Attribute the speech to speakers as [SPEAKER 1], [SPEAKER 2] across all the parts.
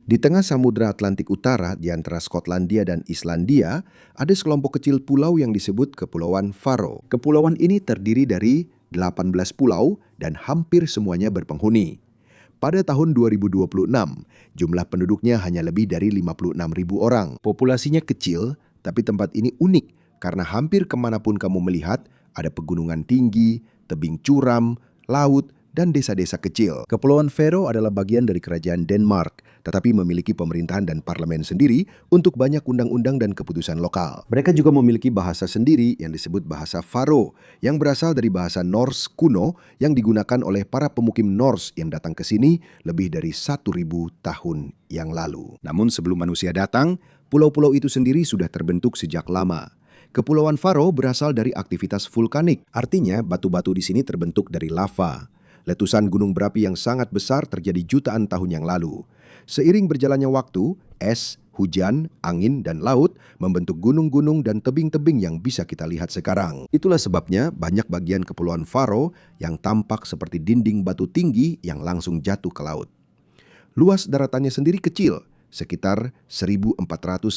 [SPEAKER 1] Di tengah Samudra Atlantik Utara di antara Skotlandia dan Islandia, ada sekelompok kecil pulau yang disebut Kepulauan Faroe. Kepulauan ini terdiri dari 18 pulau dan hampir semuanya berpenghuni. Pada tahun 2026, jumlah penduduknya hanya lebih dari 56.000 orang. Populasinya kecil, tapi tempat ini unik karena hampir kemanapun kamu melihat ada pegunungan tinggi, tebing curam, laut, dan desa-desa kecil. Kepulauan Faroe adalah bagian dari kerajaan Denmark, tetapi memiliki pemerintahan dan parlemen sendiri untuk banyak undang-undang dan keputusan lokal. Mereka juga memiliki bahasa sendiri yang disebut bahasa Faroe, yang berasal dari bahasa Norse kuno yang digunakan oleh para pemukim Norse yang datang ke sini lebih dari 1.000 tahun yang lalu. Namun sebelum manusia datang, pulau-pulau itu sendiri sudah terbentuk sejak lama. Kepulauan Faroe berasal dari aktivitas vulkanik, artinya batu-batu di sini terbentuk dari lava. Letusan gunung berapi yang sangat besar terjadi jutaan tahun yang lalu. Seiring berjalannya waktu, es, hujan, angin, dan laut membentuk gunung-gunung dan tebing-tebing yang bisa kita lihat sekarang. Itulah sebabnya banyak bagian Kepulauan Faroe yang tampak seperti dinding batu tinggi yang langsung jatuh ke laut. Luas daratannya sendiri kecil, sekitar 1.400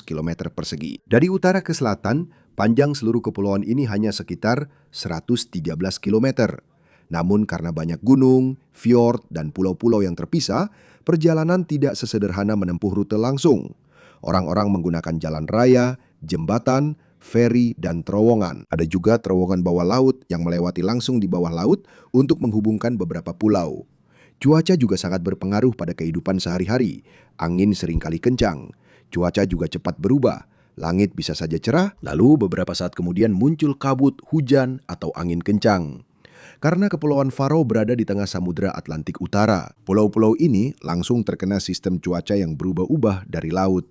[SPEAKER 1] km persegi. Dari utara ke selatan, panjang seluruh kepulauan ini hanya sekitar 113 km. Namun karena banyak gunung, fjord, dan pulau-pulau yang terpisah, perjalanan tidak sesederhana menempuh rute langsung. Orang-orang menggunakan jalan raya, jembatan, feri, dan terowongan. Ada juga terowongan bawah laut yang melewati langsung di bawah laut untuk menghubungkan beberapa pulau. Cuaca juga sangat berpengaruh pada kehidupan sehari-hari. Angin seringkali kencang. Cuaca juga cepat berubah. Langit bisa saja cerah, lalu beberapa saat kemudian muncul kabut, hujan, atau angin kencang. Karena Kepulauan Faroe berada di tengah Samudra Atlantik Utara, pulau-pulau ini langsung terkena sistem cuaca yang berubah-ubah dari laut.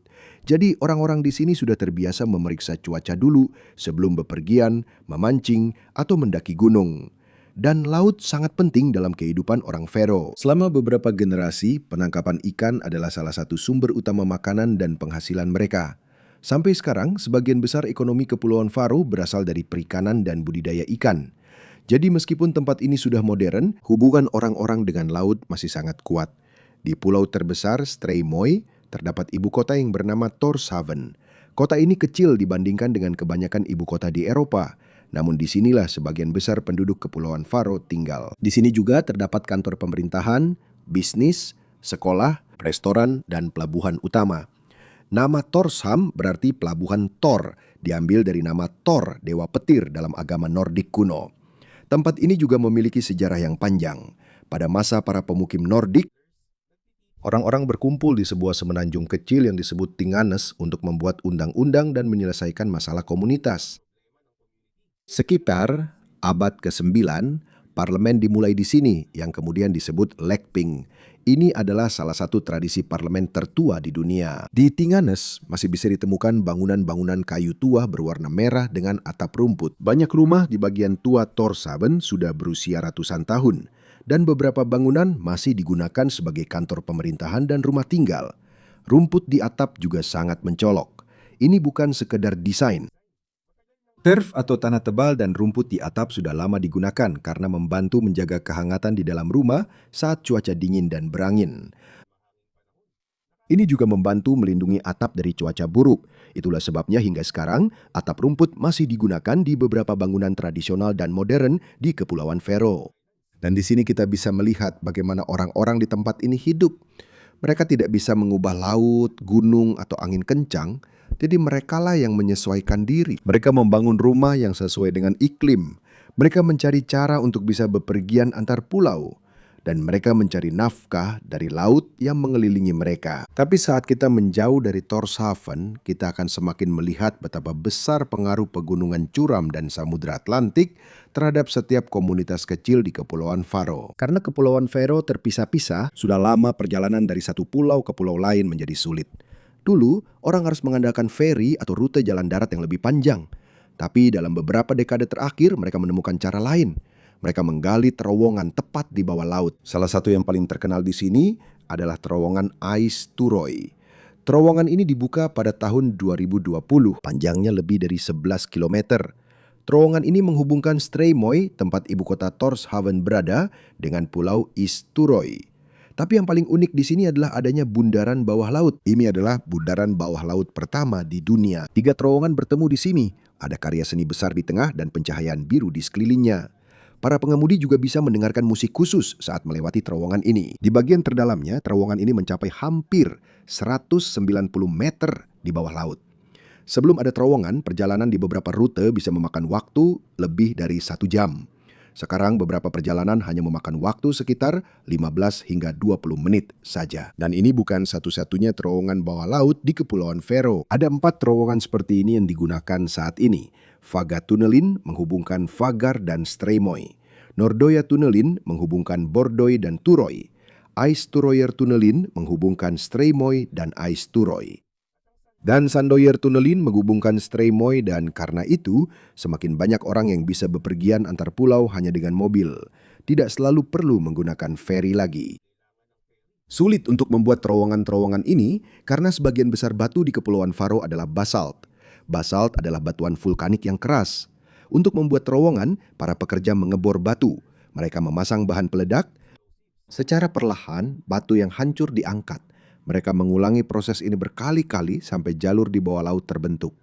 [SPEAKER 1] Jadi orang-orang di sini sudah terbiasa memeriksa cuaca dulu sebelum bepergian, memancing, atau mendaki gunung. Dan laut sangat penting dalam kehidupan orang Faroe. Selama beberapa generasi, penangkapan ikan adalah salah satu sumber utama makanan dan penghasilan mereka. Sampai sekarang, sebagian besar ekonomi Kepulauan Faroe berasal dari perikanan dan budidaya ikan. Jadi meskipun tempat ini sudah modern, hubungan orang-orang dengan laut masih sangat kuat. Di pulau terbesar, Streymoy, terdapat ibu kota yang bernama Tórshavn. Kota ini kecil dibandingkan dengan kebanyakan ibu kota di Eropa. Namun disinilah sebagian besar penduduk Kepulauan Faroe tinggal. Di sini juga terdapat kantor pemerintahan, bisnis, sekolah, restoran, dan pelabuhan utama. Nama Tórshavn berarti pelabuhan Thor, diambil dari nama Thor, dewa petir dalam agama Nordik kuno. Tempat ini juga memiliki sejarah yang panjang. Pada masa para pemukim Nordik, orang-orang berkumpul di sebuah semenanjung kecil yang disebut Tinganes untuk membuat undang-undang dan menyelesaikan masalah komunitas. Sekitar abad ke-9, parlemen dimulai di sini yang kemudian disebut Lekping. Ini adalah salah satu tradisi parlemen tertua di dunia. Di Tinganes masih bisa ditemukan bangunan-bangunan kayu tua berwarna merah dengan atap rumput. Banyak rumah di bagian tua Tórshavn sudah berusia ratusan tahun. Dan beberapa bangunan masih digunakan sebagai kantor pemerintahan dan rumah tinggal. Rumput di atap juga sangat mencolok. Ini bukan sekedar desain. Turf atau tanah tebal dan rumput di atap sudah lama digunakan karena membantu menjaga kehangatan di dalam rumah saat cuaca dingin dan berangin. Ini juga membantu melindungi atap dari cuaca buruk. Itulah sebabnya hingga sekarang atap rumput masih digunakan di beberapa bangunan tradisional dan modern di Kepulauan Faroe. Dan di sini kita bisa melihat bagaimana orang-orang di tempat ini hidup. Mereka tidak bisa mengubah laut, gunung, atau angin kencang. Jadi merekalah yang menyesuaikan diri. Mereka membangun rumah yang sesuai dengan iklim. Mereka mencari cara untuk bisa bepergian antar pulau. Dan mereka mencari nafkah dari laut yang mengelilingi mereka. Tapi saat kita menjauh dari Tórshavn, kita akan semakin melihat betapa besar pengaruh pegunungan curam dan Samudra Atlantik terhadap setiap komunitas kecil di Kepulauan Faroe. Karena Kepulauan Faroe terpisah-pisah, sudah lama perjalanan dari satu pulau ke pulau lain menjadi sulit. Dulu, orang harus mengandalkan feri atau rute jalan darat yang lebih panjang. Tapi dalam beberapa dekade terakhir, mereka menemukan cara lain. Mereka menggali terowongan tepat di bawah laut. Salah satu yang paling terkenal di sini adalah terowongan Eysturoy. Terowongan ini dibuka pada tahun 2020, panjangnya lebih dari 11 km. Terowongan ini menghubungkan Streymoy, tempat ibu kota Tórshavn berada, dengan pulau Eysturoy. Tapi yang paling unik di sini adalah adanya bundaran bawah laut. Ini adalah bundaran bawah laut pertama di dunia. 3 terowongan bertemu di sini. Ada karya seni besar di tengah dan pencahayaan biru di sekelilingnya. Para pengemudi juga bisa mendengarkan musik khusus saat melewati terowongan ini. Di bagian terdalamnya, terowongan ini mencapai hampir 190 meter di bawah laut. Sebelum ada terowongan, perjalanan di beberapa rute bisa memakan waktu lebih dari 1 jam. Sekarang beberapa perjalanan hanya memakan waktu sekitar 15 hingga 20 menit saja. Dan ini bukan satu-satunya terowongan bawah laut di Kepulauan Faroe. Ada 4 terowongan seperti ini yang digunakan saat ini. Fagatunnelin menghubungkan Fagar dan Streymoy. Nordoyatunnelin menghubungkan Bordoy dan Turoy. Eysturoyartunnelin menghubungkan Streymoy dan Eysturoy. Dan Sandoyartunnelin menghubungkan Streymoy, dan karena itu semakin banyak orang yang bisa bepergian antar pulau hanya dengan mobil. Tidak selalu perlu menggunakan feri lagi. Sulit untuk membuat terowongan-terowongan ini karena sebagian besar batu di Kepulauan Faroe adalah basalt. Basalt adalah batuan vulkanik yang keras. Untuk membuat terowongan, para pekerja mengebor batu. Mereka memasang bahan peledak. Secara perlahan, batu yang hancur diangkat. Mereka mengulangi proses ini berkali-kali sampai jalur di bawah laut terbentuk.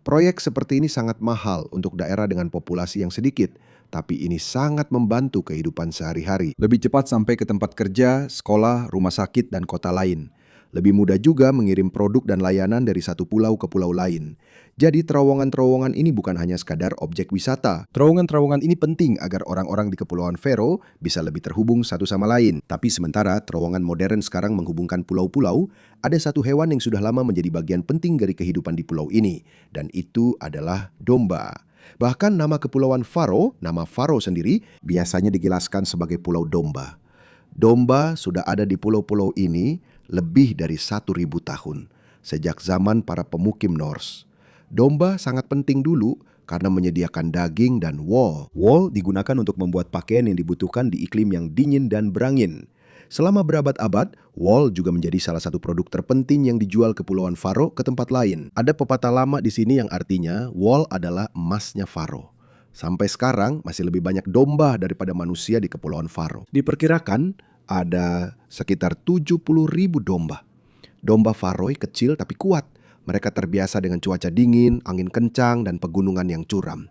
[SPEAKER 1] Proyek seperti ini sangat mahal untuk daerah dengan populasi yang sedikit, tapi ini sangat membantu kehidupan sehari-hari. Lebih cepat sampai ke tempat kerja, sekolah, rumah sakit, dan kota lain. Lebih mudah juga mengirim produk dan layanan dari satu pulau ke pulau lain. Jadi terowongan-terowongan ini bukan hanya sekadar objek wisata. Terowongan-terowongan ini penting agar orang-orang di Kepulauan Faroe bisa lebih terhubung satu sama lain. Tapi sementara terowongan modern sekarang menghubungkan pulau-pulau, ada satu hewan yang sudah lama menjadi bagian penting dari kehidupan di pulau ini. Dan itu adalah domba. Bahkan nama Kepulauan Faroe, nama Faroe sendiri, biasanya dijelaskan sebagai Pulau Domba. Domba sudah ada di pulau-pulau ini lebih dari 1.000 tahun, sejak zaman para pemukim Norse. Domba sangat penting dulu karena menyediakan daging dan wool. Wool digunakan untuk membuat pakaian yang dibutuhkan di iklim yang dingin dan berangin. Selama berabad-abad, wool juga menjadi salah satu produk terpenting yang dijual Kepulauan Faroe ke tempat lain. Ada pepatah lama di sini yang artinya wool adalah emasnya Faroe. Sampai sekarang masih lebih banyak domba daripada manusia di Kepulauan Faroe. Diperkirakan ada sekitar 70.000 domba. Domba Faroe kecil tapi kuat. Mereka terbiasa dengan cuaca dingin, angin kencang, dan pegunungan yang curam.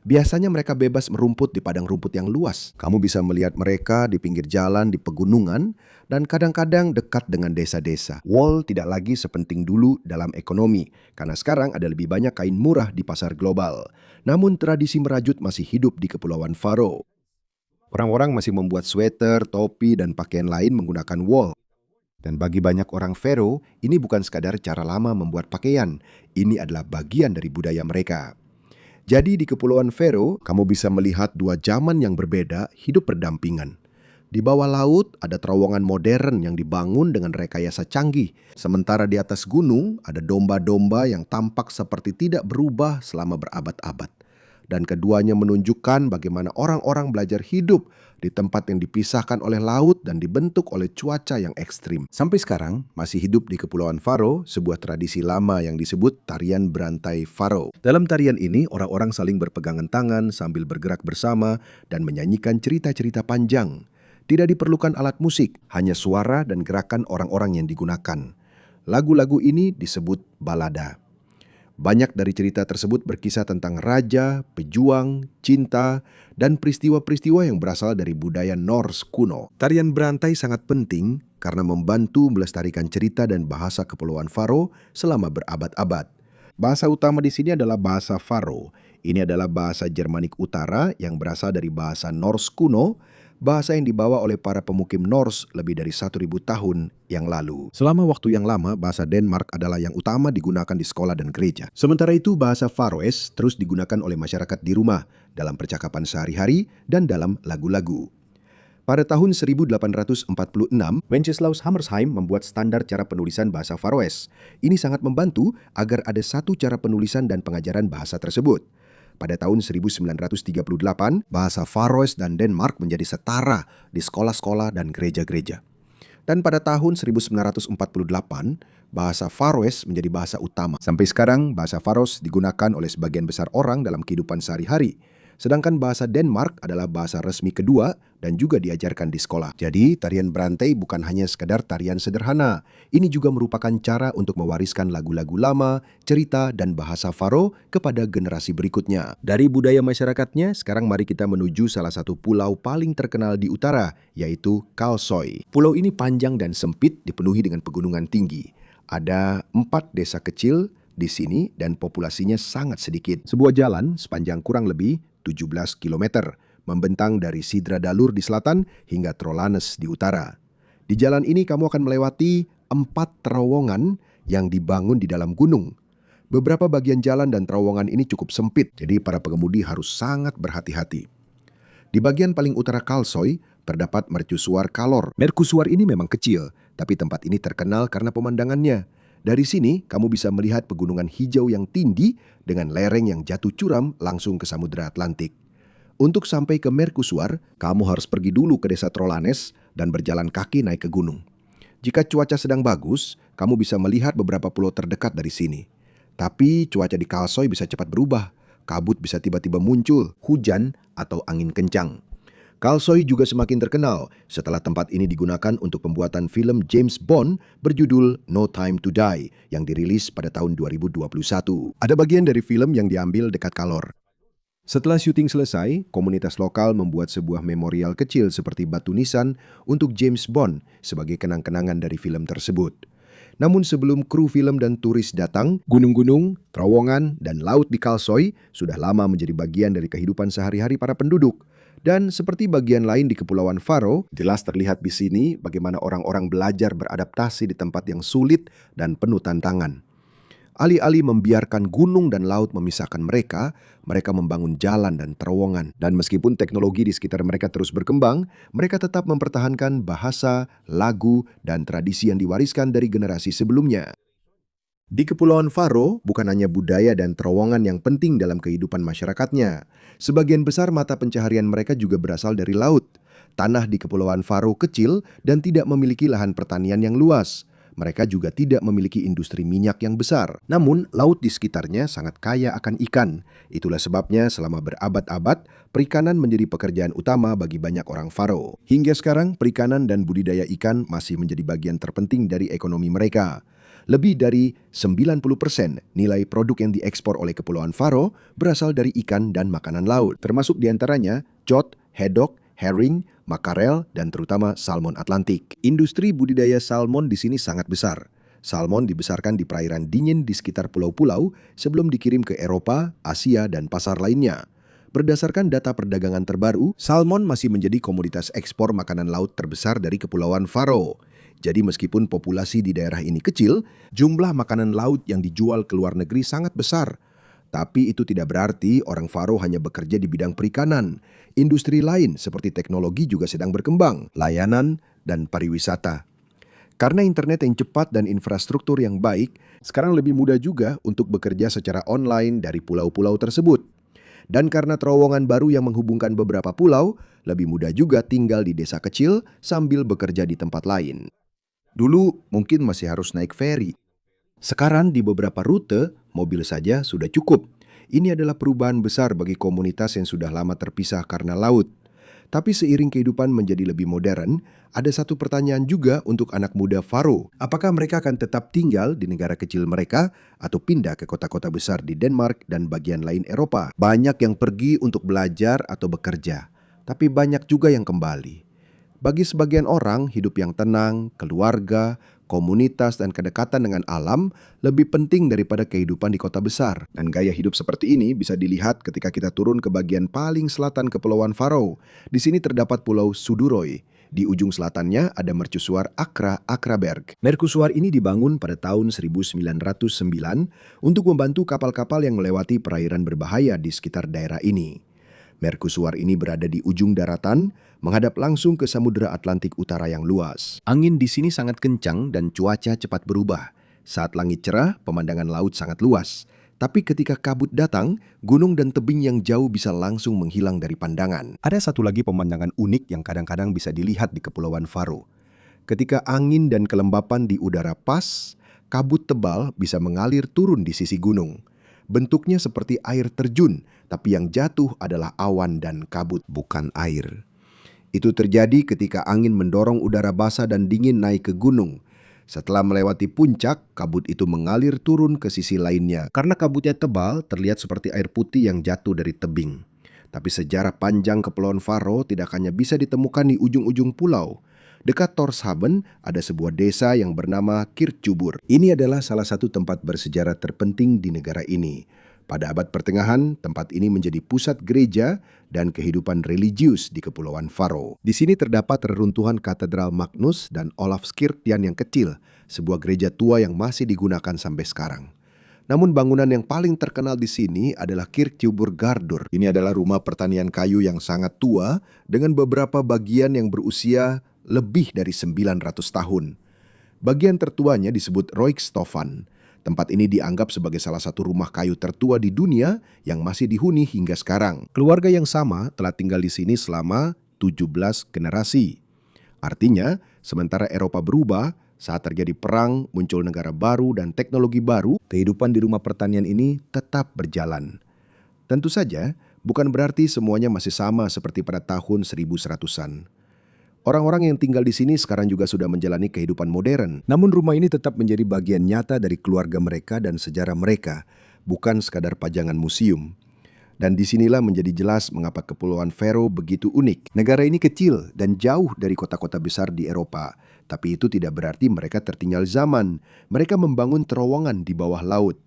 [SPEAKER 1] Biasanya mereka bebas merumput di padang rumput yang luas. Kamu bisa melihat mereka di pinggir jalan di pegunungan dan kadang-kadang dekat dengan desa-desa. Wool tidak lagi sepenting dulu dalam ekonomi karena sekarang ada lebih banyak kain murah di pasar global. Namun tradisi merajut masih hidup di Kepulauan Faroe. Orang-orang masih membuat sweater, topi, dan pakaian lain menggunakan wool. Dan bagi banyak orang Faroe, ini bukan sekadar cara lama membuat pakaian. Ini adalah bagian dari budaya mereka. Jadi di Kepulauan Faroe, kamu bisa melihat 2 zaman yang berbeda hidup berdampingan. Di bawah laut ada terowongan modern yang dibangun dengan rekayasa canggih. Sementara di atas gunung ada domba-domba yang tampak seperti tidak berubah selama berabad-abad. Dan keduanya menunjukkan bagaimana orang-orang belajar hidup di tempat yang dipisahkan oleh laut dan dibentuk oleh cuaca yang ekstrim. Sampai sekarang masih hidup di Kepulauan Faroe sebuah tradisi lama yang disebut tarian berantai Faroe. Dalam tarian ini orang-orang saling berpegangan tangan sambil bergerak bersama dan menyanyikan cerita-cerita panjang. Tidak diperlukan alat musik, hanya suara dan gerakan orang-orang yang digunakan. Lagu-lagu ini disebut balada. Banyak dari cerita tersebut berkisah tentang raja, pejuang, cinta, dan peristiwa-peristiwa yang berasal dari budaya Norse kuno. Tarian berantai sangat penting karena membantu melestarikan cerita dan bahasa Kepulauan Faroe selama berabad-abad. Bahasa utama di sini adalah bahasa Faroe. Ini adalah bahasa Jermanik Utara yang berasal dari bahasa Norse kuno, bahasa yang dibawa oleh para pemukim Norse lebih dari 1.000 tahun yang lalu. Selama waktu yang lama, bahasa Denmark adalah yang utama digunakan di sekolah dan gereja. Sementara itu, bahasa Faroes terus digunakan oleh masyarakat di rumah, dalam percakapan sehari-hari, dan dalam lagu-lagu. Pada tahun 1846, Wenceslaus Hammershaimb membuat standar cara penulisan bahasa Faroes. Ini sangat membantu agar ada satu cara penulisan dan pengajaran bahasa tersebut. Pada tahun 1938, bahasa Faroes dan Denmark menjadi setara di sekolah-sekolah dan gereja-gereja. Dan pada tahun 1948, bahasa Faroes menjadi bahasa utama. Sampai sekarang, bahasa Faroes digunakan oleh sebagian besar orang dalam kehidupan sehari-hari. sedangkan bahasa Denmark adalah bahasa resmi kedua dan juga diajarkan di sekolah. Jadi, tarian berantai bukan hanya sekedar tarian sederhana. Ini juga merupakan cara untuk mewariskan lagu-lagu lama, cerita, dan bahasa Faro kepada generasi berikutnya. Dari budaya masyarakatnya, sekarang mari kita menuju salah satu pulau paling terkenal di utara, yaitu Kalsoy. Pulau ini panjang dan sempit, dipenuhi dengan pegunungan tinggi. Ada 4 desa kecil di sini dan populasinya sangat sedikit. Sebuah jalan sepanjang kurang lebih 17 km membentang dari Sidra Dalur di selatan hingga Trolanes di utara. Di jalan ini kamu akan melewati 4 terowongan yang dibangun di dalam gunung. Beberapa bagian jalan dan terowongan ini cukup sempit, jadi para pengemudi harus sangat berhati-hati. Di bagian paling utara Kalsoy terdapat mercusuar Kalor. Mercusuar ini memang kecil, tapi tempat ini terkenal karena pemandangannya. Dari sini, kamu bisa melihat pegunungan hijau yang tinggi dengan lereng yang jatuh curam langsung ke Samudra Atlantik. Untuk sampai ke Mercusuar, kamu harus pergi dulu ke desa Trolanes dan berjalan kaki naik ke gunung. Jika cuaca sedang bagus, kamu bisa melihat beberapa pulau terdekat dari sini. Tapi cuaca di Kalsoy bisa cepat berubah. Kabut bisa tiba-tiba muncul, hujan, atau angin kencang. Kalsoy juga semakin terkenal setelah tempat ini digunakan untuk pembuatan film James Bond berjudul No Time to Die yang dirilis pada tahun 2021. Ada bagian dari film yang diambil dekat Kalor. Setelah syuting selesai, komunitas lokal membuat sebuah memorial kecil seperti batu nisan untuk James Bond sebagai kenang-kenangan dari film tersebut. Namun sebelum kru film dan turis datang, gunung-gunung, terowongan, dan laut di Kalsoy sudah lama menjadi bagian dari kehidupan sehari-hari para penduduk. Dan seperti bagian lain di Kepulauan Faro, jelas terlihat di sini bagaimana orang-orang belajar beradaptasi di tempat yang sulit dan penuh tantangan. Alih-alih membiarkan gunung dan laut memisahkan mereka, mereka membangun jalan dan terowongan. Dan meskipun teknologi di sekitar mereka terus berkembang, mereka tetap mempertahankan bahasa, lagu, dan tradisi yang diwariskan dari generasi sebelumnya. Di Kepulauan Faro, bukan hanya budaya dan terowongan yang penting dalam kehidupan masyarakatnya. Sebagian besar mata pencaharian mereka juga berasal dari laut. Tanah di Kepulauan Faro kecil dan tidak memiliki lahan pertanian yang luas. Mereka juga tidak memiliki industri minyak yang besar. Namun, laut di sekitarnya sangat kaya akan ikan. Itulah sebabnya selama berabad-abad, perikanan menjadi pekerjaan utama bagi banyak orang Faro. Hingga sekarang, perikanan dan budidaya ikan masih menjadi bagian terpenting dari ekonomi mereka. Lebih dari 90% nilai produk yang diekspor oleh Kepulauan Faro berasal dari ikan dan makanan laut. Termasuk diantaranya cod, hedok, herring, makarel, dan terutama salmon Atlantik. Industri budidaya salmon di sini sangat besar. Salmon dibesarkan di perairan dingin di sekitar pulau-pulau sebelum dikirim ke Eropa, Asia, dan pasar lainnya. Berdasarkan data perdagangan terbaru, salmon masih menjadi komoditas ekspor makanan laut terbesar dari Kepulauan Faro. Jadi meskipun populasi di daerah ini kecil, jumlah makanan laut yang dijual ke luar negeri sangat besar. Tapi itu tidak berarti orang Faro hanya bekerja di bidang perikanan. Industri lain seperti teknologi juga sedang berkembang, layanan, dan pariwisata. Karena internet yang cepat dan infrastruktur yang baik, sekarang lebih mudah juga untuk bekerja secara online dari pulau-pulau tersebut. Dan karena terowongan baru yang menghubungkan beberapa pulau, lebih mudah juga tinggal di desa kecil sambil bekerja di tempat lain. Dulu mungkin masih harus naik feri. Sekarang di beberapa rute, mobil saja sudah cukup. Ini adalah perubahan besar bagi komunitas yang sudah lama terpisah karena laut. Tapi seiring kehidupan menjadi lebih modern, ada satu pertanyaan juga untuk anak muda Faro. Apakah mereka akan tetap tinggal di negara kecil mereka atau pindah ke kota-kota besar di Denmark dan bagian lain Eropa? Banyak yang pergi untuk belajar atau bekerja, tapi banyak juga yang kembali. Bagi sebagian orang, hidup yang tenang, keluarga, komunitas, dan kedekatan dengan alam lebih penting daripada kehidupan di kota besar. Dan gaya hidup seperti ini bisa dilihat ketika kita turun ke bagian paling selatan Kepulauan Faro. Di sini terdapat Pulau Suduroy. Di ujung selatannya ada mercusuar Akraberg. Mercusuar ini dibangun pada tahun 1909 untuk membantu kapal-kapal yang melewati perairan berbahaya di sekitar daerah ini. Mercusuar ini berada di ujung daratan, menghadap langsung ke Samudra Atlantik Utara yang luas. Angin di sini sangat kencang dan cuaca cepat berubah. Saat langit cerah, pemandangan laut sangat luas. Tapi ketika kabut datang, gunung dan tebing yang jauh bisa langsung menghilang dari pandangan. Ada satu lagi pemandangan unik yang kadang-kadang bisa dilihat di Kepulauan Faro. Ketika angin dan kelembapan di udara pas, kabut tebal bisa mengalir turun di sisi gunung. bentuknya seperti air terjun, tapi yang jatuh adalah awan dan kabut, bukan air. Itu terjadi ketika angin mendorong udara basah dan dingin naik ke gunung. Setelah melewati puncak, kabut itu mengalir turun ke sisi lainnya. Karena kabutnya tebal, terlihat seperti air putih yang jatuh dari tebing. Tapi sejarah panjang Kepulauan Faroe tidak hanya bisa ditemukan di ujung-ujung pulau. Dekat Tórshavn ada sebuah desa yang bernama Kirkjubur. Ini adalah salah satu tempat bersejarah terpenting di negara ini. Pada abad pertengahan, tempat ini menjadi pusat gereja dan kehidupan religius di Kepulauan Faroe. Di sini terdapat reruntuhan Katedral Magnus dan Olavskirkjan yang kecil, sebuah gereja tua yang masih digunakan sampai sekarang. Namun bangunan yang paling terkenal di sini adalah Kirkjubur Gardur. Ini adalah rumah pertanian kayu yang sangat tua dengan beberapa bagian yang berusia lebih dari 900 tahun. Bagian tertuanya disebut Roikstofan. Tempat ini dianggap sebagai salah satu rumah kayu tertua di dunia yang masih dihuni hingga sekarang. Keluarga yang sama telah tinggal di sini selama 17 generasi. Artinya, sementara Eropa berubah, saat terjadi perang, muncul negara baru dan teknologi baru, kehidupan di rumah pertanian ini tetap berjalan. Tentu saja, bukan berarti semuanya masih sama seperti pada tahun 1100-an. Orang-orang yang tinggal di sini sekarang juga sudah menjalani kehidupan modern. Namun rumah ini tetap menjadi bagian nyata dari keluarga mereka dan sejarah mereka, bukan sekadar pajangan museum. Dan disinilah menjadi jelas mengapa Kepulauan Faroe begitu unik. Negara ini kecil dan jauh dari kota-kota besar di Eropa. Tapi itu tidak berarti mereka tertinggal zaman. Mereka membangun terowongan di bawah laut.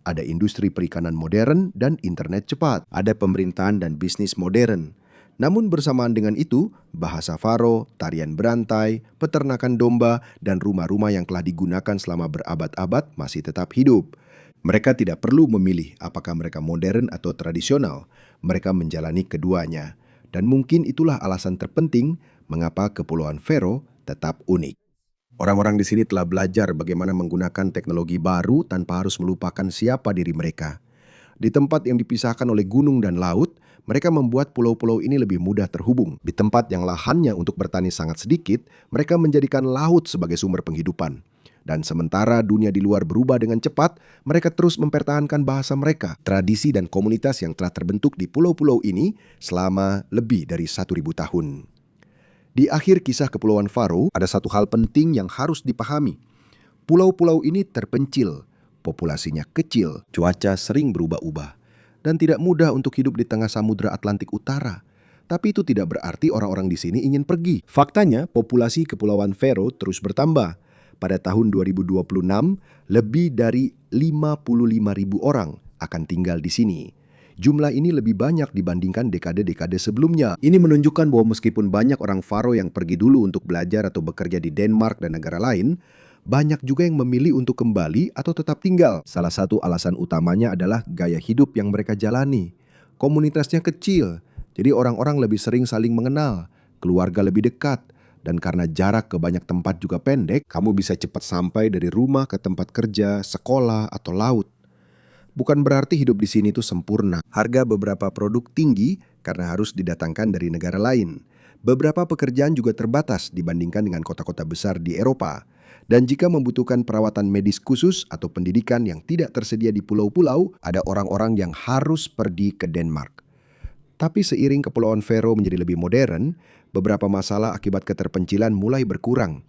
[SPEAKER 1] Ada industri perikanan modern dan internet cepat. Ada pemerintahan dan bisnis modern. Namun bersamaan dengan itu, bahasa Faroe, tarian berantai, peternakan domba, dan rumah-rumah yang telah digunakan selama berabad-abad masih tetap hidup. Mereka tidak perlu memilih apakah mereka modern atau tradisional. Mereka menjalani keduanya. Dan mungkin itulah alasan terpenting mengapa Kepulauan Faroe tetap unik. Orang-orang di sini telah belajar bagaimana menggunakan teknologi baru tanpa harus melupakan siapa diri mereka. Di tempat yang dipisahkan oleh gunung dan laut, mereka membuat pulau-pulau ini lebih mudah terhubung. Di tempat yang lahannya untuk bertani sangat sedikit, mereka menjadikan laut sebagai sumber penghidupan. Dan sementara dunia di luar berubah dengan cepat, mereka terus mempertahankan bahasa mereka, tradisi dan komunitas yang telah terbentuk di pulau-pulau ini selama lebih dari 1.000 tahun. Di akhir kisah Kepulauan Faroe, ada satu hal penting yang harus dipahami. Pulau-pulau ini terpencil, populasinya kecil, cuaca sering berubah-ubah, dan tidak mudah untuk hidup di tengah Samudra Atlantik Utara. Tapi itu tidak berarti orang-orang di sini ingin pergi. Faktanya, populasi Kepulauan Faroe terus bertambah. Pada tahun 2026, lebih dari 55.000 orang akan tinggal di sini. Jumlah ini lebih banyak dibandingkan dekade-dekade sebelumnya. Ini menunjukkan bahwa meskipun banyak orang Faroe yang pergi dulu untuk belajar atau bekerja di Denmark dan negara lain, banyak juga yang memilih untuk kembali atau tetap tinggal. Salah satu alasan utamanya adalah gaya hidup yang mereka jalani. Komunitasnya kecil, jadi orang-orang lebih sering saling mengenal, keluarga lebih dekat, dan karena jarak ke banyak tempat juga pendek, kamu bisa cepat sampai dari rumah ke tempat kerja, sekolah, atau laut. Bukan berarti hidup di sini itu sempurna. Harga beberapa produk tinggi karena harus didatangkan dari negara lain. Beberapa pekerjaan juga terbatas dibandingkan dengan kota-kota besar di Eropa. Dan jika membutuhkan perawatan medis khusus atau pendidikan yang tidak tersedia di pulau-pulau, ada orang-orang yang harus pergi ke Denmark. Tapi seiring Kepulauan Faroe menjadi lebih modern, beberapa masalah akibat keterpencilan mulai berkurang.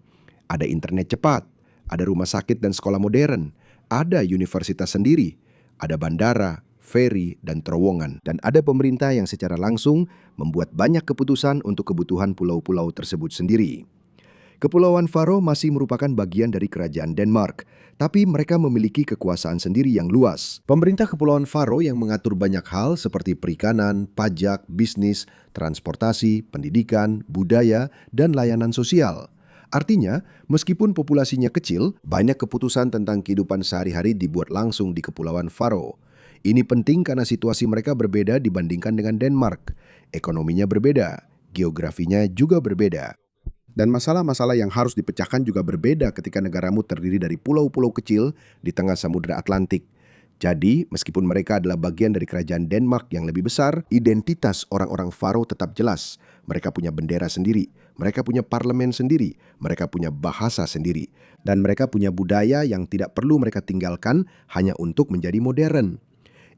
[SPEAKER 1] Ada internet cepat, ada rumah sakit dan sekolah modern, ada universitas sendiri, ada bandara, feri, dan terowongan. Dan ada pemerintah yang secara langsung membuat banyak keputusan untuk kebutuhan pulau-pulau tersebut sendiri. Kepulauan Faroe masih merupakan bagian dari kerajaan Denmark, tapi mereka memiliki kekuasaan sendiri yang luas. Pemerintah Kepulauan Faroe yang mengatur banyak hal seperti perikanan, pajak, bisnis, transportasi, pendidikan, budaya, dan layanan sosial. Artinya, meskipun populasinya kecil, banyak keputusan tentang kehidupan sehari-hari dibuat langsung di Kepulauan Faroe. Ini penting karena situasi mereka berbeda dibandingkan dengan Denmark. Ekonominya berbeda, geografinya juga berbeda. Dan masalah-masalah yang harus dipecahkan juga berbeda ketika negaramu terdiri dari pulau-pulau kecil di tengah Samudra Atlantik. Jadi, meskipun mereka adalah bagian dari kerajaan Denmark yang lebih besar, identitas orang-orang Faroe tetap jelas. Mereka punya bendera sendiri, mereka punya parlemen sendiri, mereka punya bahasa sendiri. Dan mereka punya budaya yang tidak perlu mereka tinggalkan hanya untuk menjadi modern.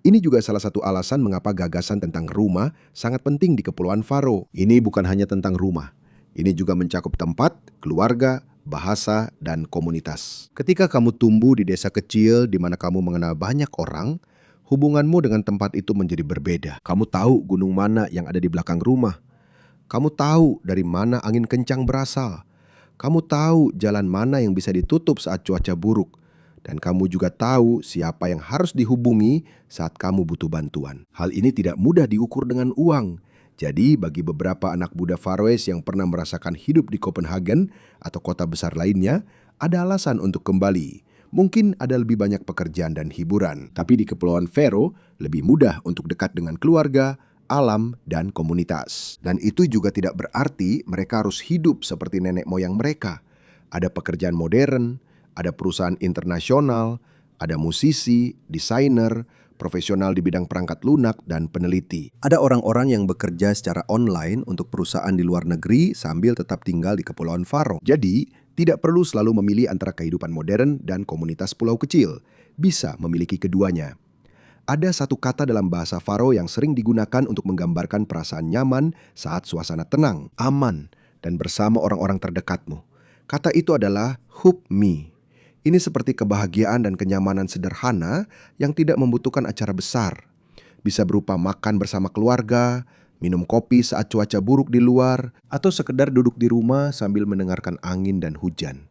[SPEAKER 1] Ini juga salah satu alasan mengapa gagasan tentang rumah sangat penting di Kepulauan Faro. Ini bukan hanya tentang rumah. Ini juga mencakup tempat, keluarga, bahasa, dan komunitas. Ketika kamu tumbuh di desa kecil di mana kamu mengenal banyak orang, hubunganmu dengan tempat itu menjadi berbeda. Kamu tahu gunung mana yang ada di belakang rumah. Kamu tahu dari mana angin kencang berasal. Kamu tahu jalan mana yang bisa ditutup saat cuaca buruk. Dan kamu juga tahu siapa yang harus dihubungi saat kamu butuh bantuan. Hal ini tidak mudah diukur dengan uang. Jadi bagi beberapa anak muda Faroes yang pernah merasakan hidup di Copenhagen atau kota besar lainnya, ada alasan untuk kembali. Mungkin ada lebih banyak pekerjaan dan hiburan. Tapi di Kepulauan Faroe, lebih mudah untuk dekat dengan keluarga, alam, dan komunitas. Dan itu juga tidak berarti mereka harus hidup seperti nenek moyang mereka. Ada pekerjaan modern, ada perusahaan internasional, ada musisi, desainer, profesional di bidang perangkat lunak, dan peneliti. Ada orang-orang yang bekerja secara online untuk perusahaan di luar negeri sambil tetap tinggal di Kepulauan Faro. Jadi, tidak perlu selalu memilih antara kehidupan modern dan komunitas pulau kecil. Bisa memiliki keduanya. Ada satu kata dalam bahasa Faro yang sering digunakan untuk menggambarkan perasaan nyaman saat suasana tenang, aman, dan bersama orang-orang terdekatmu. Kata itu adalah hupmi. Ini seperti kebahagiaan dan kenyamanan sederhana yang tidak membutuhkan acara besar. Bisa berupa makan bersama keluarga, minum kopi saat cuaca buruk di luar, atau sekedar duduk di rumah sambil mendengarkan angin dan hujan.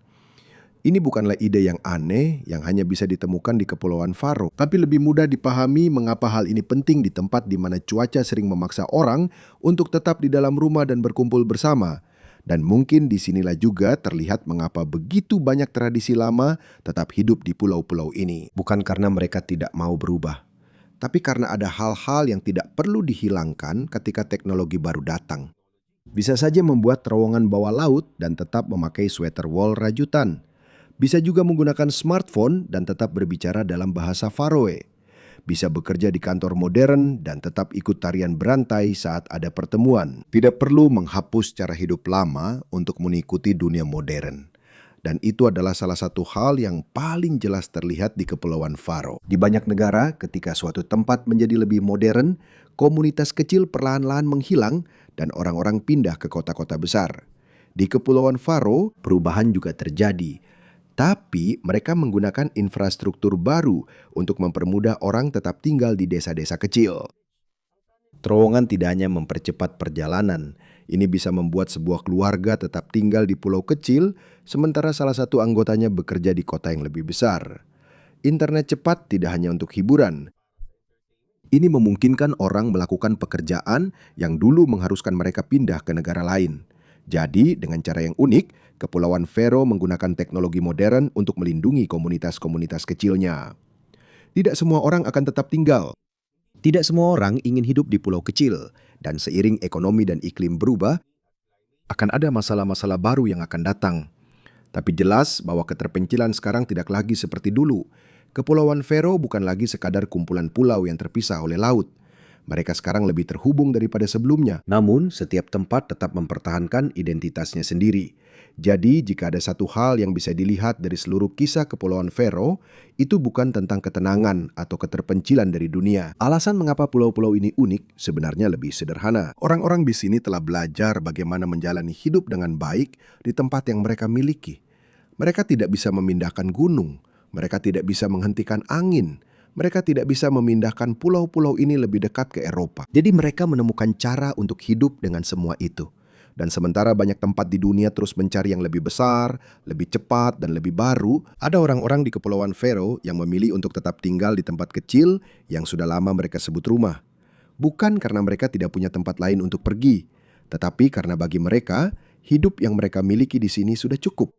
[SPEAKER 1] Ini bukanlah ide yang aneh yang hanya bisa ditemukan di Kepulauan Faro, tapi lebih mudah dipahami mengapa hal ini penting di tempat di mana cuaca sering memaksa orang untuk tetap di dalam rumah dan berkumpul bersama. Dan mungkin disinilah juga terlihat mengapa begitu banyak tradisi lama tetap hidup di pulau-pulau ini. Bukan karena mereka tidak mau berubah, tapi karena ada hal-hal yang tidak perlu dihilangkan ketika teknologi baru datang. Bisa saja membuat terowongan bawah laut dan tetap memakai sweater wol rajutan. Bisa juga menggunakan smartphone dan tetap berbicara dalam bahasa Faroe. Bisa bekerja di kantor modern dan tetap ikut tarian berantai saat ada pertemuan. Tidak perlu menghapus cara hidup lama untuk mengikuti dunia modern. Dan itu adalah salah satu hal yang paling jelas terlihat di Kepulauan Faro. Di banyak negara, ketika suatu tempat menjadi lebih modern, komunitas kecil perlahan-lahan menghilang dan orang-orang pindah ke kota-kota besar. Di Kepulauan Faro, perubahan juga terjadi. Tapi mereka menggunakan infrastruktur baru untuk mempermudah orang tetap tinggal di desa-desa kecil. Terowongan tidak hanya mempercepat perjalanan, ini bisa membuat sebuah keluarga tetap tinggal di pulau kecil, sementara salah satu anggotanya bekerja di kota yang lebih besar. Internet cepat tidak hanya untuk hiburan. Ini memungkinkan orang melakukan pekerjaan yang dulu mengharuskan mereka pindah ke negara lain. Jadi, dengan cara yang unik, Kepulauan Faro menggunakan teknologi modern untuk melindungi komunitas-komunitas kecilnya. Tidak semua orang akan tetap tinggal. Tidak semua orang ingin hidup di pulau kecil, dan seiring ekonomi dan iklim berubah, akan ada masalah-masalah baru yang akan datang. Tapi jelas bahwa keterpencilan sekarang tidak lagi seperti dulu. Kepulauan Faro bukan lagi sekadar kumpulan pulau yang terpisah oleh laut. Mereka sekarang lebih terhubung daripada sebelumnya. Namun, setiap tempat tetap mempertahankan identitasnya sendiri. Jadi, jika ada satu hal yang bisa dilihat dari seluruh kisah Kepulauan Faro, itu bukan tentang ketenangan atau keterpencilan dari dunia. Alasan mengapa pulau-pulau ini unik sebenarnya lebih sederhana. Orang-orang di sini telah belajar bagaimana menjalani hidup dengan baik di tempat yang mereka miliki. Mereka tidak bisa memindahkan gunung. Mereka tidak bisa menghentikan angin. Mereka tidak bisa memindahkan pulau-pulau ini lebih dekat ke Eropa. Jadi mereka menemukan cara untuk hidup dengan semua itu. Dan sementara banyak tempat di dunia terus mencari yang lebih besar, lebih cepat, dan lebih baru, ada orang-orang di Kepulauan Faro yang memilih untuk tetap tinggal di tempat kecil yang sudah lama mereka sebut rumah. Bukan karena mereka tidak punya tempat lain untuk pergi, tetapi karena bagi mereka, hidup yang mereka miliki di sini sudah cukup.